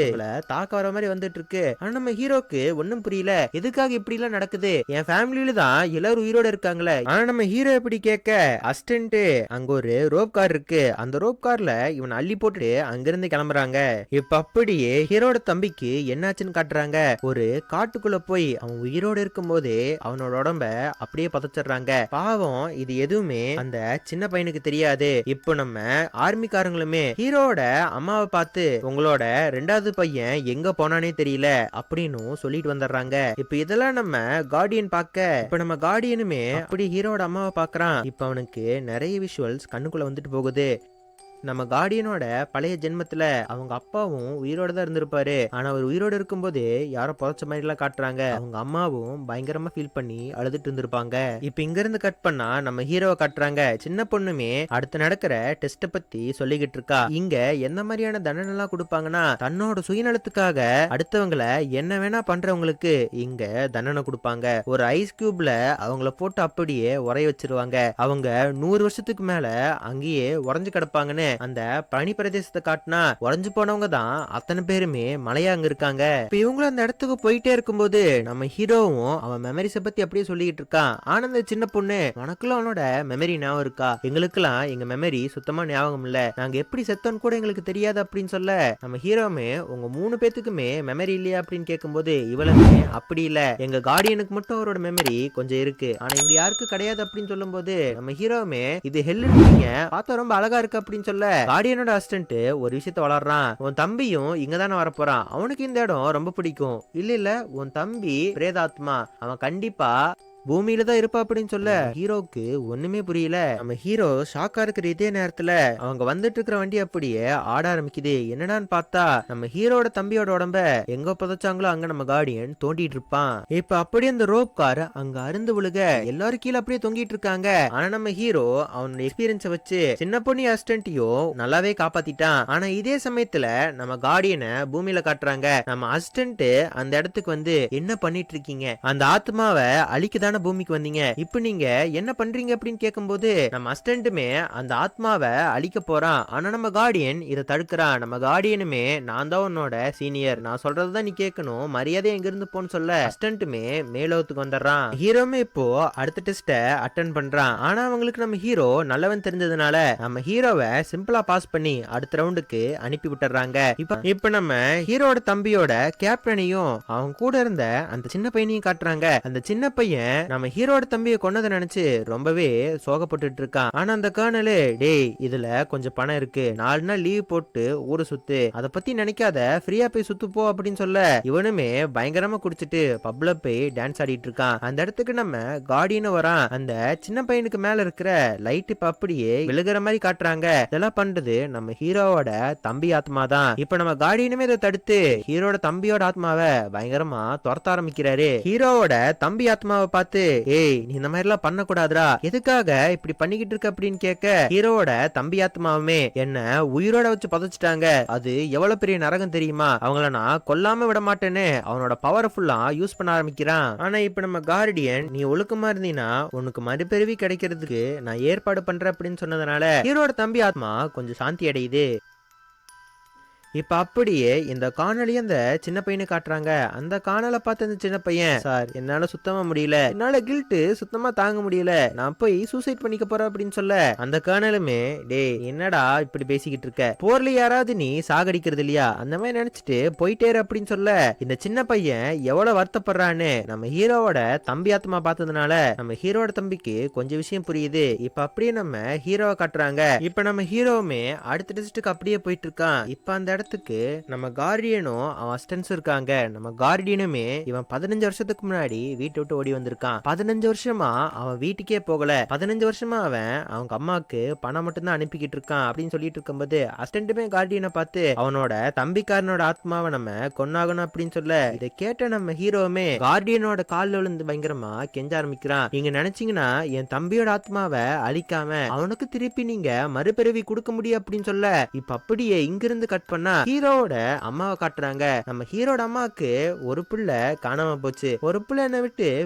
தாக்க வர மாதிரி வந்துட்டு இருக்கு. ஆனா நம்ம ஹீரோக்கு ஒன்னும் புரியல, எதுக்காக இப்படி எல்லாம் நடக்குது, என் ஃபேமிலியில தான் எல்லாரும் உயிரோட இருக்காங்களே. ஆனா நம்ம ஹீரோ எப்படி கேட்க அசிஸ்டன்ட் அங்க ஒரு ரோப் கார் இருக்கு, அந்த ரோப் கார்ல இவன் அள்ளி போட்டு அங்கிருந்து கிளம்புறாங்க. இப்ப அப்படியே ஹீரோட தம்பிக்கு என்னாச்சுன்னு காட்டுறாங்க. ஒரு காட்டுக்குள்ள போய் அவன் உயிரோட இருக்கும் போதே அவனோட உடம்ப அப்படியே பதச்சிடுறாங்க. பாவம் இது எதுவுமே அந்த சின்ன பையனுக்கு தெரியாது. இப்போ நம்ம ஆர்மிக்காரங்களுமே ஹீரோட அம்மாவை பார்த்து உங்களோட 2வது பையன் எங்க போனானே தெரியல அப்படின்னு சொல்லிட்டு வந்துடுறாங்க. இப்ப இதெல்லாம் நம்ம கார்டியன் பார்க்க, இப்ப நம்ம கார்டியனுமே அப்படி ஹீரோட அம்மாவை பாக்குறான். இப்ப அவனுக்கு நிறைய விஷுவல்ஸ் கண்ணுக்குள்ள வந்துட்டு போகுது. நம்ம கார்டியனோட பழைய ஜென்மத்துல அவங்க அப்பாவும் உயிரோட தான் இருந்திருப்பாரு. ஆனா அவர் உயிரோட இருக்கும்போது யாரோ புதைச்ச மாதிரி எல்லாம் காட்டுறாங்க. அவங்க அம்மாவும் பயங்கரமா ஃபீல் பண்ணி அழுதுட்டு இருந்திருப்பாங்க. இப்ப இங்க இருந்து கட் பண்ணா நம்ம ஹீரோவை காட்டுறாங்க. சின்ன பொண்ணுமே அடுத்து நடக்கிற டெஸ்ட பத்தி சொல்லிக்கிட்டு இருக்கா. இங்க எந்த மாதிரியான தண்டனை எல்லாம் கொடுப்பாங்கன்னா, தன்னோட சுயநலத்துக்காக அடுத்தவங்களை என்ன வேணா பண்றவங்களுக்கு இங்க தண்டனை கொடுப்பாங்க. ஒரு ஐஸ் கியூப்ல அவங்கள போட்டு அப்படியே உரைய வச்சிருவாங்க. அவங்க 100 வருஷத்துக்கு மேல அங்கேயே உறைஞ்சு கிடப்பாங்கன்னு அந்த பனி பிரதேசத்தை காட்டினா உறைஞ்சு போனவங்க தான் அத்தனை பேருமே மலையா அங்க இருக்காங்க. இப்ப இவங்களும் அந்த இடத்துக்கு போயிட்டே இருக்கும்போது நம்ம ஹீரோவும் அவன் மெமரிஸ பத்தி அப்படியே சொல்லிட்டு இருக்கான். ஆனந்த சின்ன பொண்ணு, உனக்குலாம் அவனோட மெமரி ஞாபகம் இருக்கா? எங்களுக்கெல்லாம் எங்க மெமரி சுத்தமா ஞாபகம் இல்ல, நாங்க எப்படி செத்தோன்னு கூட எங்களுக்கு தெரியாது அப்படின்னு சொல்ல, நம்ம ஹீரோவுமே உங்க 3 பேத்துக்குமே மெமரி இல்லையா அப்படின்னு கேட்கும்போது இவளுமே அப்படி இல்ல, எங்க கார்டியனுக்கு மட்டும் அவரோட மெமரி கொஞ்சம் இருக்கு, ஆனா எங்க யாருக்கு கிடையாது அப்படின்னு சொல்லும் போது நம்ம ஹீரோவுமே இது ஹெல்லுன்னு பார்த்தா ரொம்ப அழகா இருக்கு அப்படின்னு சொல்ல, கார்டியனோட அசிஸ்டன்ட் ஒரு விஷயத்த வளர்றான். உன் தம்பியும் இங்க தானே வரப்போறான், அவனுக்கு இந்த இடம் ரொம்ப பிடிக்கும். இல்ல இல்ல, உன் தம்பி பிரேதாத்மா, அவன் கண்டிப்பா பூமியில தான் இருப்பா அப்படின்னு சொல்ல ஹீரோக்கு ஒண்ணுமே புரியல. நம்ம ஹீரோ ஷாக்கா இருக்கிற இதே நேரத்துல அவங்க வந்துட்டு இருக்கிற வண்டி அப்படியே ஆட ஆரம்பிக்குது. என்னடான்னு பார்த்தா நம்ம ஹீரோட தம்பியோட உடம்ப எங்க புதைச்சாங்களோ அங்க நம்ம கார்டியன் தோண்டிட்டு இருப்பான். இப்ப அப்படியே அந்த ரோப் கார் அங்க அருந்து விழுக எல்லாரும் கீழே அப்படியே தொங்கிட்டு இருக்காங்க. ஆனா நம்ம ஹீரோ அவனோட எக்ஸ்பீரியன்ஸ வச்சு சின்ன பொண்ணு அசிஸ்டன்ட்டையும் நல்லாவே காப்பாத்திட்டான். ஆனா இதே சமயத்துல நம்ம கார்டியனை பூமியில காட்டுறாங்க. நம்ம அசிஸ்டன்ட் அந்த இடத்துக்கு வந்து என்ன பண்ணிட்டு இருக்கீங்க, அந்த ஆத்மாவை அழிக்கதான் பூமிக்கு வந்தீங்க, இப்ப நீங்க என்ன பண்றீங்க அப்படின்னு கேட்கும்போது நம்ம அசிஸ்டன்ட்டுமே அந்த ஆத்மாவை அழிக்க போறான். ஆனா நம்ம கார்டியன் இதை தடுக்கிறான். நம்ம கார்டியனுமே நான் தான் உன்னோட சீனியர், நான் சொல்றதுதான் நீ கேட்கணும், மரியாதை எங்க இருந்து போன்னு சொல்ல அசிஸ்டன்ட்டுமே மேலோகத்துக்கு வந்துடுறான். ஹீரோமே இப்போ அடுத்த டெஸ்ட அட்டென்ட் பண்றான். ஆனா அவங்களுக்கு நம்ம ஹீரோ நல்லவன் தெரிஞ்சதுனால நம்ம ஹீரோவை சிம்பிளா பாஸ் பண்ணி அடுத்த ரவுண்டுக்கு அனுப்பி விட்டுறாங்க. இப்ப நம்ம ஹீரோட தம்பியோட கேப்டனையும் அவங்க கூட இருந்த அந்த சின்ன பையனையும் காட்டுறாங்க. அந்த சின்ன பையன் நம்ம ஹீரோட தம்பியை கொன்னதை நினைச்சு ரொம்பவே சோகப்பட்டு இருக்கான். ஆனா அந்த கர்னலு, டேய் இதுல கொஞ்சம் பணம் இருக்கு, 4 நாள் லீவ் போட்டு ஊரு சுத்து, அத பத்தி நினைக்காத, ஃப்ரீயா போய் சுத்து போ அப்படின்னு சொல்ல இவனுமே பயங்கரமா குடிச்சிட்டு பப்ல போய் டான்ஸ் ஆடிட்டு இருக்கான். அந்த இடத்துக்கு நம்ம கார்டியனும் வரான். அந்த சின்ன பையனுக்கு மேல இருக்கிற லைட் இப்ப அப்படியே விழுகிற மாதிரி காட்டுறாங்க. இதெல்லாம் பண்றது நம்ம ஹீரோவோட தம்பி ஆத்மா தான். இப்ப நம்ம கார்டியனுமே இதை தடுத்து ஹீரோட தம்பியோட ஆத்மாவை பயங்கரமா துரத்த ஆரம்பிக்கிறாரு. ஹீரோவோட தம்பி ஆத்மாவை பார்த்து, ஏய் நீ இந்த மாதிரி எல்லாம் பண்ண கூடாதுடா, எதுக்காக இப்படி பண்ணிக்கிட்டு இருக்க அப்படின்னு கேட்க ஹீரோவோட தம்பி ஆத்மாவுமே என்ன உயிரோட வச்சு புதைச்சிட்டாங்க, அது எவ்வளவு பெரிய நரகம் தெரியுமா, அவங்கள நான் கொல்லாம விட மாட்டேன்னு அவனோட பவர்ஃபுல்லா யூஸ் பண்ண ஆரம்பிக்கிறான். ஆனா இப்ப நம்ம கார்டியன் நீ ஒழுக்கமா இருந்தீனா உனக்கு மறுபிறவி கிடைக்கிறதுக்கு நான் ஏற்பாடு பண்றேன் அப்படின்னு சொன்னதுனால ஹீரோட தம்பி ஆத்மா கொஞ்சம் சாந்தி அடையுது. இப்ப அப்படியே இந்த காணொலி அந்த சின்ன பையனை காட்டுறாங்க. அந்த காணலை பார்த்த அந்த சின்ன பையன், சார் என்னால சுத்தமா முடியல, என்னால கில்ட் சுத்தமா தாங்க முடியல, நான் போய் சூசைட் பண்ணிக்க போறேன் அப்படின்னு சொல்ல அந்த காணலுமே, டே என்னடா இப்படி பேசிக்கிட்டு இருக்க, போர்ல யாராவது நீ சாகடிக்கிறது இல்லையா, அந்த மாதிரி நினைச்சிட்டு போயிட்டேரு அப்படின்னு சொல்ல இந்த சின்ன பையன் எவ்வளவு வருத்தப்படுறான்னு நம்ம ஹீரோவோட தம்பி ஆத்மா பார்த்ததுனால நம்ம ஹீரோட தம்பிக்கு கொஞ்சம் விஷயம் புரியுது. இப்ப அப்படியே நம்ம ஹீரோவை காட்டுறாங்க. இப்ப நம்ம ஹீரோவுமே அடுத்த டெஸ்ட்டுக்கு அப்படியே போயிட்டு இருக்கான். இப்ப அந்த இடத்துக்கு நம்ம கார்டியனும் அவன் அசிஸ்டன்ஸ் இருக்காங்க. நம்ம கார்டியனுமே இவன் 15 வருஷத்துக்கு முன்னாடி வீட்டை விட்டு ஓடி வந்திருக்கான். 15 வருஷமா அவன் வீட்டுக்கே போகல. 15 வருஷமா அவன் அவங்க அம்மாவுக்கு பணம் மட்டும்தான் அனுப்பிக்கிட்டு இருக்கான் அப்படின்னு சொல்லிட்டு இருக்கும்போது அசிஸ்டன்ட்டுமே கார்டியனை பார்த்து அவனோட தம்பிக்காரனோட ஆத்மாவை நம்ம கொன்னாகணும் அப்படின்னு சொல்ல இதை கேட்ட நம்ம ஹீரோவுமே கார்டியனோட காலில் விழுந்து பயங்கரமா கெஞ்ச ஆரம்பிக்கிறான். நீங்க நினைச்சீங்கன்னா என் தம்பியோட ஆத்மாவை அழிக்காம அவனுக்கு திருப்பி நீங்க மறுபிறவி கொடுக்க முடியும் அப்படின்னு சொல்ல இப்ப அப்படியே இங்கிருந்து கட் பண்ணா ஹீரோட அம்மாவை காட்டுறாங்க. நம்ம ஹீரோட அம்மாவுக்கு ஒரு பிள்ளை காணாம போச்சு, ஒரு பிள்ளை என்ன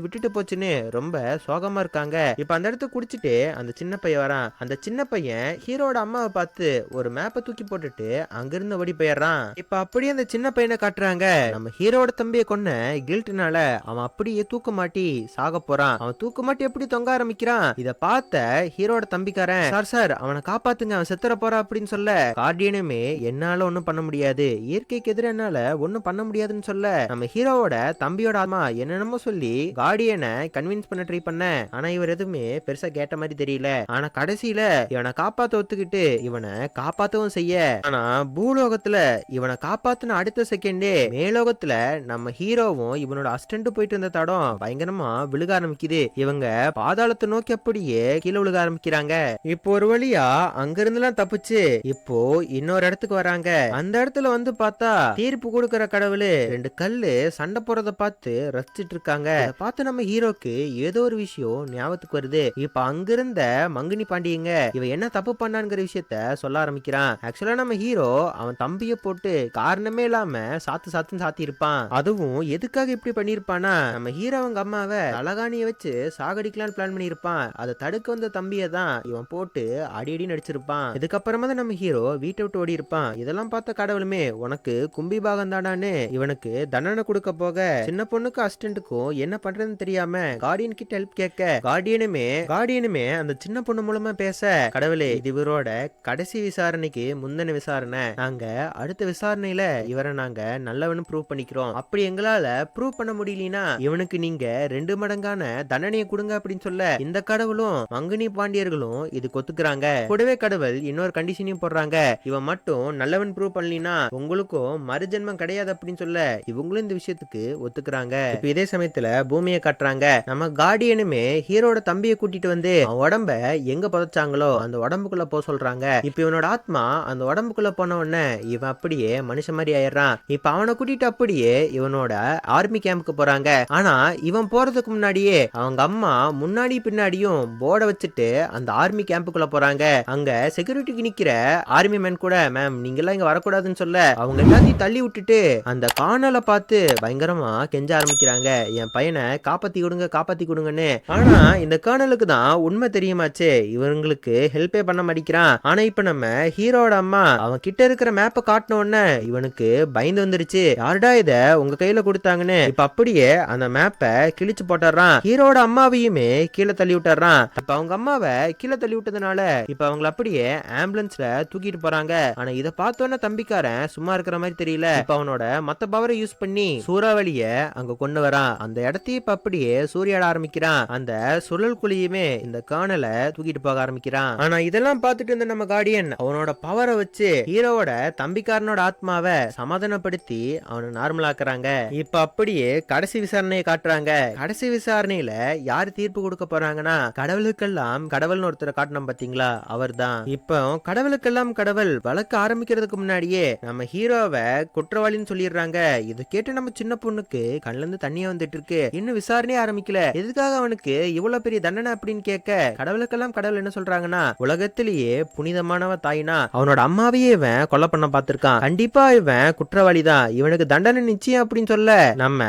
விட்டுட்டு போச்சுன்னு ரொம்ப சோகமா இருக்காங்க. இப்ப அந்த இடத்த குடிச்சிட்டு அந்த சின்ன பையன் வரான். அந்த சின்ன பையன் ஹீரோட அம்மாவை பார்த்து ஒரு மேப்பை தூக்கி போட்டுட்டு அங்கிருந்து ஓடி போயிடுறான். இப்ப அப்படியே அந்த சின்ன பையனை காட்டுறாங்க. நம்ம ஹீரோட தம்பியை கொன்ன கில்ட்னால அவன் அப்படியே தூக்க மாட்டி சாக போறான். அவன் தூக்க மாட்டி எப்படி தொங்க ஆரம்பிக்கிறான். இத பார்த்த ஹீரோட தம்பிக்காரன், சார் சார் அவனை காப்பாத்துங்க, அவன் செத்துற போறான் அப்படின்னு சொல்ல கார்டியனுமே என்னால ஒண்ணும் பண்ண பண்ண முடியாது, இயற்கைக்கு எதிர என்னால ஒண்ணும் பண்ண முடியாதுன்னு சொல்ல நம்ம ஹீரோவோட தம்பியோட ஆத்மா என்னென்னமோ சொல்லி கார்டியனை கன்வின்ஸ் பண்ண ட்ரை பண்ண. ஆனா இவர் எதுவுமே பெருசா கேட்ட மாதிரி தெரியல. ஆனா கடைசியில இவனை காப்பாத்த ஒத்துக்கிட்டு இவனை காப்பாத்தவும் செய்ய, ஆனா பூலோகத்துல இவனை காப்பாத்தின அடுத்த செகண்டே மேலோகத்துல நம்ம ஹீரோவும் இவனோட அசிஸ்டன்ட் போயிட்டு இருந்த தடம் பயங்கரமா விழுக ஆரம்பிக்குது. இவங்க பாதாளத்தை நோக்கி அப்படியே கீழே விழுக ஆரம்பிக்கிறாங்க. இப்போ ஒரு வழியா அங்க இருந்துலாம் தப்பிச்சு இப்போ இன்னொரு இடத்துக்கு வராங்க. அந்த இடத்துல வந்து பார்த்தா தீர்ப்பு கொடுக்கிற கடவுள் ரெண்டு கல்லு சண்டை போறத பார்த்து ரசிச்சிட்டு இருக்காங்க. பார்த்து நம்ம ஹீரோக்கு ஏதோ ஒரு விஷயம் ஞாபகத்துக்கு வருது. இப்ப அங்கிருந்த மங்கினி பாண்டியங்க இவன் என்ன தப்பு பண்ணாங்கிற விஷயத்த சொல்ல ஆரம்பிக்கிறான். ஆக்சுவலா நம்ம ஹீரோ அவன் தம்பிய போட்டு காரணமே இல்லாம சாத்துன்னு சாத்தி இருப்பான். அதுவும் எதுக்காக இப்படி பண்ணிருப்பானா, நம்ம ஹீரோ அவங்க அம்மாவை தலகாணிய வச்சு சாகடிக்கலான்னு பிளான் பண்ணிருப்பான். அதை தடுக்க வந்த தம்பியை தான் இவன் போட்டு அடி அடி நடிச்சிருப்பான். இதுக்கப்புறமா தான் நம்ம ஹீரோ வீட்டை விட்டு ஓடி இருப்பான். இதெல்லாம் பார்த்த கடவுளுமே உனக்கு கும்பி பாகம் தாடான்னு இவனுக்கு தண்டனை கொடுக்க போக, சின்ன பொண்ணுக்கு அசிஸ்டன்ட்டுக்கும் என்ன பண்றதுன்னு தெரியாம கார்டியன் கிட்ட ஹெல்ப் கேட்க, கார்டியனுமே அந்த சின்ன பொண்ணு மூலமா பேச, கடவுளே இது இவரோட கடைசி விசாரணைக்கு முந்தின விசாரணை, நாங்க அடுத்த விசாரணையில இவரை நாங்க நல்லவனு ப்ரூவ் பண்ணிக்கிறோம். அப்படி எங்களால ப்ரூவ் பண்ண முடியலனா இவனுக்கு நீங்க 2 மடங்கான தண்டனையை கொடுங்க அப்படின்னு சொல்ல, இந்த கடவுளும் மங்கினி பாண்டியர்களும் இது ஒத்துக்கிறாங்க. கூடவே கடவுள் இன்னொரு கண்டிஷனையும் போடுறாங்க, இவன் மட்டும் நல்லவன் ப்ரூவ் பண்ணலினா உங்களுக்கும் மறுஜென்மம் கிடையாது அப்படின்னு சொல்ல இவங்களும் இந்த விஷயத்துக்கு ஒத்துக்கிறாங்க. இப்ப இதே சமயத்துல பூமியை காட்டுறாங்க. நம்ம கார்டியனுமே ஹீரோட தம்பியை கூட்டிட்டு வந்து உடம்ப எங்க புதைச்சாங்களோ அந்த உடம்புக்குள்ள போக சொல்றாங்க. இப்ப இவனோட ஆத்மா அந்த உடம்புக்குள்ள போன உடனே இவன் அப்படியே மனுஷன் மாதிரி ஆயிடுறான். இப்ப அவனை கூட்டிட்டு அப்படியே இவனோட ஆர்மி கேம்புக்கு போறாங்க. ஆனா இவன் போறதுக்கு முன்னாடியே அவங்க அம்மா முன்னாடி பின்னாடியும் போர்ட வச்சுட்டு அந்த ஆர்மி கேம்புக்குள்ள போறாங்க. அங்க செக்யூரிட்டிக்கு நிக்கிற ஆர்மி மேன் கூட, மேம் நீங்க எல்லாம் இங்க வரக்கூடாதுன்னு சொல்ல அவங்க எல்லாத்தையும் தள்ளி விட்டுட்டு அந்த காணலை பார்த்து பயங்கரமா கெஞ்ச ஆரம்பிக்கிறாங்க, என் பையனை காப்பாத்தி கொடுங்கன்னு. ஆனா இந்த காணலுக்கு தான் உண்மை தெரியுமாச்சே, இவங்களுக்கு ஹெல்ப்பே பண்ண மாட்டேங்கிறான். ஆனா இப்ப நம்ம ஹீரோட அம்மா அவன் கிட்ட இருக்கிற மேப்பை காட்டின உடனே இவனுக்கு பயந்து வந்துருச்சு, யாருடா இத உங்க கையில கொடுத்தாங்கன்னு. இப்ப அப்படியே அந்த மேப்பை கிழிச்சு போட்டுறான். ஹீரோட அம்மாவையுமே கீழே தள்ளி விட்டுறான். இப்ப அவங்க அம்மாவை கீழே தள்ளி விட்டதுனால இப்ப அவங்களை அப்படியே ஆம்புலன்ஸ்ல தூக்கிட்டு போறாங்க. ஆனா இத பார்த்தோன்னே தம்பிக்காரன் சும்மா இருக்கிற மாதிரி தெரியல. இப்ப அவனோட மத்த பவரை யூஸ் பண்ணி சூறாவளிய அங்க கொண்டு வரான். அந்த இடத்தையும் இப்ப அப்படியே சூறையாட ஆரம்பிக்கிறான். அந்த சுழல் குழியுமே இந்த காணலை தூக்கிட்டு போக ஆரம்பிக்கிறான். ஆனா இதெல்லாம் பார்த்துட்டு இருந்த நம்ம கார்டியன் அவனோட பவரை வச்சு ஹீரோவோட தம்பிக்காரனோட ஆத்மாவை சமாதானப்படுத்தி அவனை நார்மல் ஆக்குறாங்க. இப்ப அப்படியே கடைசி விசாரணையை காட்டுறாங்க. கடைசி விசாரணையில யாரு தீர்ப்பு கொடுக்க போறாங்கன்னா, கடவுளுக்கெல்லாம் கடவுள்னு ஒருத்தரை காட்டணும் பாத்தீங்களா, அவர் தான். இப்போ கடவுளுக்கெல்லாம் கடவுள் வழக்கு ஆரம்பிக்கிறதுக்கு முன்னாடியே நம்ம ஹீரோவை குற்றவாளின்னு சொல்லிடுறாங்க. இது கேட்டு நம்ம சின்ன பொண்ணுக்கு கண்ணுல இருந்து தண்ணியா வந்துட்டு இருக்கு. இன்னும் விசாரணையே ஆரம்பிக்கல, எதுக்காக அவனுக்கு இவ்வளவு பெரிய தண்டனை அப்படின்னு கேட்க, கடவுளுக்கெல்லாம் கடவுள் என்ன சொல்றாங்கன்னா, உலகத்திலேயே புனிதமானவ தாயினா அவனோட அம்மாவையே இவன் கொலை பண்ண பார்த்திருக்கான், கண்டிப்பா இவன் குற்றவாளி தான், இவனுக்கு தண்டனை நிச்சயம் அப்படின்னு சொல்ல, நம்ம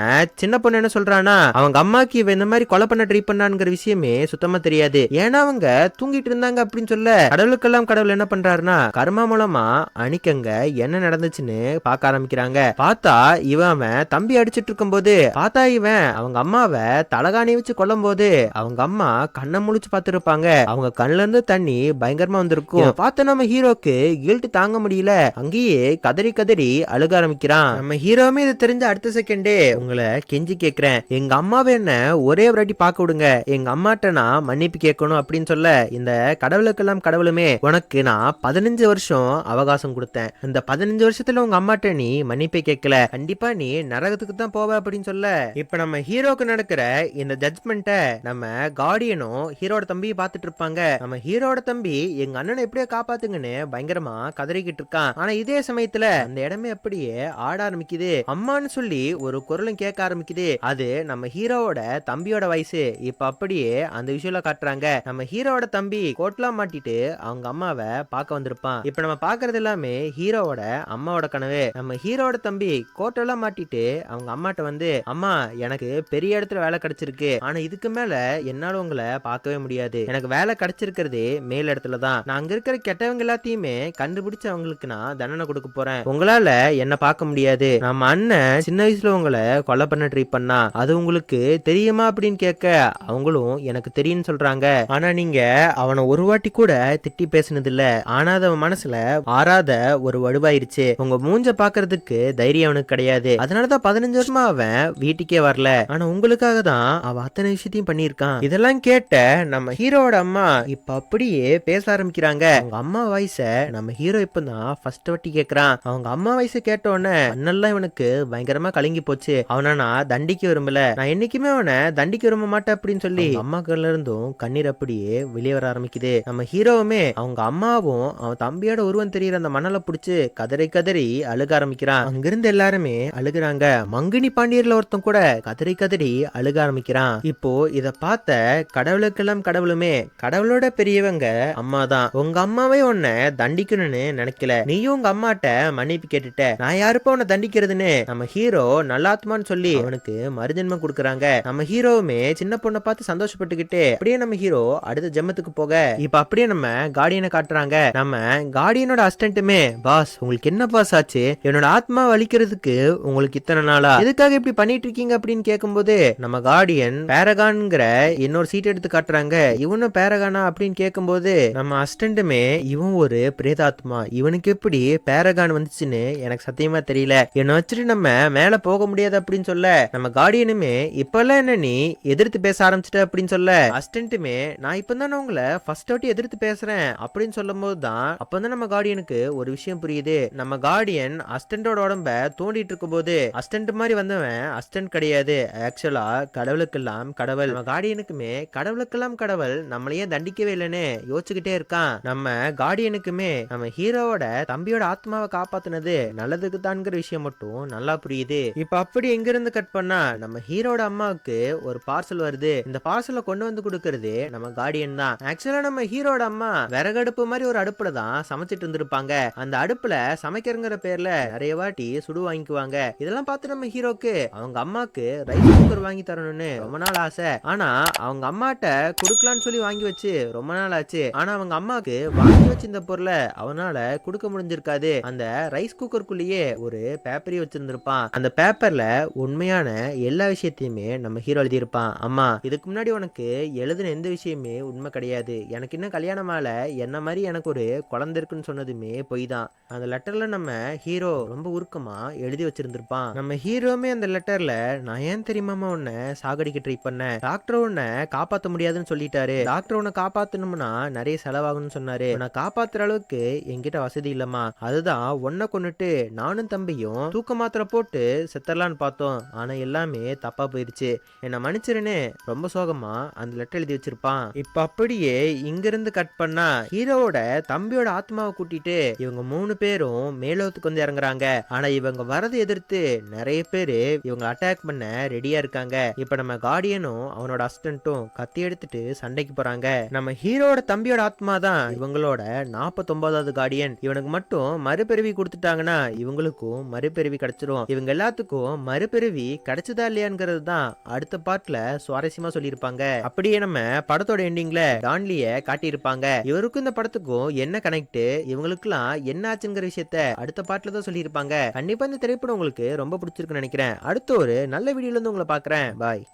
சின்ன பொண்ணு என்ன சொல்றானா, அவங்க அம்மாக்கு இவன் இந்த மாதிரி கொலை பண்ண ட்ரை பண்ணாங்கிற விஷயமே சுத்தமா தெரியாது, ஏன்னா அவங்க தூங்கிட்டு இருந்தாங்க அப்படின்னு சொல்ல, கடவுளுக்கெல்லாம் கடவுள் என்ன பண்றாருன்னா கர்மா மூலமா அணிக்கங்க என்ன நடந்துச்சுன்னு பார்க்க ஆரம்பிக்கிறாங்க. பார்த்தா இவன் அவன் தம்பி அடிச்சிட்டு இருக்கும் போது பார்த்தா இவன் அவங்க அம்மாவை தலகாணி வச்சு கொல்லும் போது அவங்க அம்மா கண்ணை முழிச்சு பார்த்திருப்பாங்க. அவங்க கண்ணுல இருந்து தண்ணி பயங்கரமா வந்திருக்கும். பார்த்த நம்ம ஹீரோக்கு கில்ட் தாங்க முடியல, அங்கேயே கதறி கதறி அழுக ஆரம்பிக்கிறான். நம்ம ஹீரோமே இது தெரிஞ்ச அடுத்த செகண்டே, உங்களை கெஞ்சி கேட்கிறேன், எங்க அம்மாவை என்ன ஒரே ஒரு வாட்டி பார்க்க விடுங்க, எங்க அம்மாட்ட நான் மன்னிப்பு கேட்கணும் அப்படின்னு சொல்ல, இந்த கடவுளுக்கெல்லாம் கடவுளுமே உனக்கு நான் 15 வருஷம் அவகாசம் கொடுத்தேன், இந்த 15 வருஷத்துல உங்க அம்மாட்ட நீ மன்னிப்பை கேட்கல, கண்டிப்பா நீ நரகத்துக்கு தான் போவ அப்படின்னு சொல்ல, இப்ப நம்ம ஹீரோக்கு நடக்கிற இந்த ஜட்ஜ்மெண்ட்டை நம்ம கார்டியனும் ஹீரோட தம்பியை பார்த்துட்டு இருப்பாங்க. நம்ம ஹீரோட தம்பி எங்க அண்ணனை எப்படியோ காப்பாத்துங்கன்னு பயங்கரமா கதறிக்கிட்டு இருக்கான். ஆனா இதே சமயத்துல அந்த இடமே அப்படியே ஆட ஆரம்பிக்குது. அம்மான்னு சொல்லி ஒரு குரலும் கேட்க ஆரம்பிக்குது. அது நம்ம ஹீரோவோட தம்பியோட வயசு. இப்ப அப்படியே அந்த விஷயம்ல காட்டுறாங்க. நம்ம ஹீரோவோட தம்பி கோட்லாம் மாட்டிட்டு அவங்க அம்மாவை பார்க்க வந்திருப்பான். இப்ப நம்ம பாக்குறது எல்லாமே ஹீரோவோட அம்மாவோட கனவு. நம்ம ஹீரோவோட தம்பி கோட்டெல்லாம் மாட்டிட்டு அவங்க அம்மாட்ட வந்து, அம்மா எனக்கு பெரிய இடத்துல வேலை கிடைச்சிருக்கு, ஆனா இதுக்கு மேல என்னால உங்களை பார்க்கவே முடியாது, எனக்கு வேலை கிடைச்சிருக்கிறதே மேல் இடத்துல தான், நான் அங்க இருக்கிற கெட்டவங்க எல்லாத்தையுமே கண்டுபிடிச்சு அவங்களுக்கு நான் தண்டனை கொடுக்க போறேன், உங்களால என்ன பார்க்க முடியாது, நம்ம அண்ணன் சின்ன வயசுல உங்களை கொலை பண்ண ட்ரை பண்ணா அது உங்களுக்கு தெரியுமா அப்படின்னு கேட்க, அவங்களும் எனக்கு தெரியும்னு சொல்றாங்க. ஆனா நீங்க அவனை ஒரு வாட்டி கூட திட்டி பேசினது இல்ல, ஆனா அவன் மனசுல ஆறாத ஒரு கடுவாயிருச்சு. உங்க மூஞ்ச பாக்குறதுக்கு தைரியம் அவனுக்கு கிடையாது. அதனாலதான் 15 வருஷமா அவன் வீட்டுக்கே வரல. ஆனா உங்களுக்காக தான் அவ அத்தனை விஷயத்தையும் பண்ணிருக்கான். இதெல்லாம் கேட்ட நம்ம ஹீரோட அம்மா இப்ப அப்படியே பேச ஆரம்பிக்கிறாங்க. அவங்க அம்மா வயச நம்ம ஹீரோ இப்பதான் ஃபர்ஸ்ட் வாட்டி கேக்குறான். அவங்க அம்மா வயசு கேட்ட உடனே அண்ணெல்லாம் இவனுக்கு பயங்கரமா கலங்கி போச்சு. அவனை நான் தண்டிக்க விரும்பல, நான் என்னைக்குமே அவனை தண்டிக்க விரும்ப மாட்டேன் அப்படின்னு சொல்லி அம்மாக்கள்ல இருந்தும் கண்ணீர் அப்படியே வெளியே வர ஆரம்பிக்குது. நம்ம ஹீரோவுமே அவங்க அம்மாவும் அவன் தம்பியோட உருவம் தெரியுற அந்த மணலை புடிச்சு கதறி கதறி அழுக ஆரம்பிக்கிறான். அங்கிருந்து எல்லாருமே அழுகுறாங்க. மங்கினி பாண்டியர்ல ஒருத்தன் கூட கதறி கதறி அழுக ஆரம்பிக்கிறான். இப்போ இத பார்த்த கடவுளுக்கெல்லாம் கடவுளுமே கடவுளோட பெரியவங்க அம்மா தான். உங்க அம்மாவே உன்னை தண்டிக்கணும்னு நினைக்கல, நீயும் உங்க அம்மாட்ட மன்னிப்பு கேட்டுட்ட, நான் யாருப்பா உன்னை தண்டிக்கிறதுன்னு நம்ம ஹீரோ நல்லாத்மான்னு சொல்லி அவனுக்கு மறுஜென்மம் கொடுக்குறாங்க. நம்ம ஹீரோவுமே சின்ன பொண்ணை பார்த்து சந்தோஷப்பட்டுக்கிட்டு அப்படியே நம்ம ஹீரோ அடுத்த ஜென்மத்துக்கு போக இப்ப அப்படியே நம்ம கார்டியனை காட்டுறாங்க. நம்ம கார்டியனோட அசிஸ்டன்ட்டுமே பாஸ் உங்களுக்கு என்ன பாஸ் ஆச்சு, என்னோட ஆத்மா வலிக்கிறதுக்கு உங்களுக்கு இத்தனை நாளா, எதுக்காக இப்படி பண்ணிட்டு இருக்கீங்க அப்படின்னு கேட்கும்போது நம்ம கார்டியன் பேரகான்ங்கிற இன்னொரு சீட் எடுத்து காட்டுறாங்க. இவனும் பேரகானா அப்படின்னு கேட்கும்போது நம்ம அசிஸ்டன்ட்டுமே இவன் ஒரு பிரேதாத்மா, இவனுக்கு எப்படி பேரகான் வந்துச்சுன்னு எனக்கு சத்தியமா தெரியல, என்ன வச்சுட்டு நம்ம மேல போக முடியாது அப்படின்னு சொல்ல நம்ம கார்டியனுமே இப்பெல்லாம் என்ன நீ எதிர்த்து பேச ஆரம்பிச்சிட்ட அப்படின்னு சொல்ல அசிஸ்டன்ட்டுமே நான் இப்பதான் உங்களை ஃபர்ஸ்ட் வாட்டி எதிர்த்து பேசுறேன் அப்படின்னு சொல்லும் போது தான் அப்பதான் நம்ம கார்டியனுக்கு ஒரு விஷயம் புரியுது. நம்ம கார்டியன் அசிஸ்டன்டோட உடம்ப தோண்டிட்டு இருக்கும் போது அசிஸ்டன்ட் மாதிரி வந்தவன் அசிஸ்டன்ட் கிடையாது, ஆக்சுவலா கடவுளுக்கெல்லாம் கடவுள். நம்ம கார்டியனுக்குமே கடவுளுக்கெல்லாம் கடவுள் நம்மளையே தண்டிக்கவே இல்லைன்னு யோசிச்சுக்கிட்டே இருக்கான். நம்ம கார்டியனுக்குமே நம்ம ஹீரோவோட தம்பியோட ஆத்மாவை காப்பாத்துனது நல்லதுக்கு தான்ங்கிற விஷயம் மட்டும் நல்லா புரியுது. இப்ப அப்படி எங்க இருந்து கட் பண்ணா நம்ம ஹீரோட அம்மாவுக்கு ஒரு பார்சல் வருது. இந்த பார்சலை கொண்டு வந்து கொடுக்கறது நம்ம கார்டியன் தான். ஆக்சுவலா நம்ம ஹீரோட அம்மா விறகடுப்பு மாதிரி ஒரு அடுப்புல தான் சமைச்சிட்டு இருந்திருப்பாங்க. அந்த அடுப்புல சமைக்கிறங்கிற பேர்ல நிறைய வாட்டி சுடு வாங்கிக்குவாங்க. இதெல்லாம் பார்த்து நம்ம ஹீரோக்கு அவங்க அம்மாக்கு ரைஸ் குக்கர் வாங்கி தரணும்னு ரொம்ப நாள் ஆசை. ஆனா அவங்க அம்மாட்ட கொடுக்கலான்னு சொல்லி வாங்கி வச்சு ரொம்ப நாள் ஆச்சு. ஆனா அவங்க அம்மாக்கு வாங்கி வச்சு இந்த பொருளை அவனால கொடுக்க முடிஞ்சிருக்காது. அந்த ரைஸ் குக்கருக்குள்ளேயே ஒரு பேப்பரையும் வச்சிருந்திருப்பான். அந்த பேப்பர்ல உண்மையான எல்லா விஷயத்தையுமே நம்ம ஹீரோ எழுதியிருப்பான். அம்மா இதுக்கு முன்னாடி உனக்கு எழுதின எந்த விஷயமே உண்மை கிடையாது, எனக்கு இன்னும் கல்யாணம் ஆல, என்ன மாதிரி எனக்கு ஒரு குழந்தை இருக்குன்னு சொன்னதுமே பொய் தான். அந்த லெட்டர்ல நம்ம ஹீரோ ரொம்ப உருக்கமா எழுதி வச்சிருந்திருப்பான். நம்ம ஹீரோமே அந்த லெட்டர்ல நான் ஏன் தெரியுமாமா உன்னை சாகடிக்க ட்ரை பண்ணேன், டாக்டர் உன்னை காப்பாற்ற முடியாதுன்னு சொல்லிட்டாரு, டாக்டர் உன்னை காப்பாத்தணும்னா நிறைய செலவாகும்னு சொன்னாரு, உன்னை காப்பாத்துற அளவுக்கு என்கிட்ட வசதி இல்லம்மா, அதுதான் உன்னை கொண்டுட்டு நானும் தம்பியும் தூக்க மாத்திரை போட்டு செத்தரலான்னு பார்த்தோம், ஆனா எல்லாமே தப்பா போயிருச்சு, என்னை மன்னிச்சிருன்னு ரொம்ப சோகமா அந்த லெட்டர் எழுதி வச்சிருப்பான். இப்ப அப்படியே இங்கிருந்து கட் பண்ணா ஹீரோவோட தம்பியோட ஆத்மாவை கூட்டிட்டு இவங்க 3 பேரும் மேலோத்துக்கு வந்து இறங்குறாங்க. ஆனா இவங்க வரதை எதிர்த்து நிறைய பேரு இவங்க அட்டாக் பண்ண ரெடியா இருக்காங்க. இப்ப நம்ம கார்டியனும் அவனோட அசிஸ்டன்ட்டும் கத்தி எடுத்துட்டு சண்டைக்கு போறாங்க. நம்ம ஹீரோட தம்பியோட ஆத்மா தான் இவங்களோட 49வது கார்டியன். இவனுக்கு மட்டும் மறுபிறவி கொடுத்துட்டாங்கன்னா இவங்களுக்கும் மறுபிறவி கிடைச்சிரும். இவங்க எல்லாத்துக்கும் மறுபிறவி கிடைச்சதா இல்லையாங்கிறது தான் அடுத்த பார்ட்ல சுவாரஸ்யமா சொல்லியிருப்பாங்க. அப்படியே நம்ம படத்தோட எண்டிங்ல டான்லிய காட்டியிருப்பாங்க. இவருக்கும் இந்த படத்துக்கும் என்ன கனெக்ட், இவங்களுக்குலாம் என்ன ஆச்சுங்கிற விஷயத்த அடுத்த பார்ட்ல தான் சொல்லியிருப்பாங்க. கண்டிப்பா இந்த திரைப்படம் உங்களுக்கு ரொம்ப பிடிச்சிருக்குன்னு நினைக்கிறேன். அடுத்த ஒரு நல்ல வீடியோல இருந்து உங்களை பார்க்கறேன். பாய்.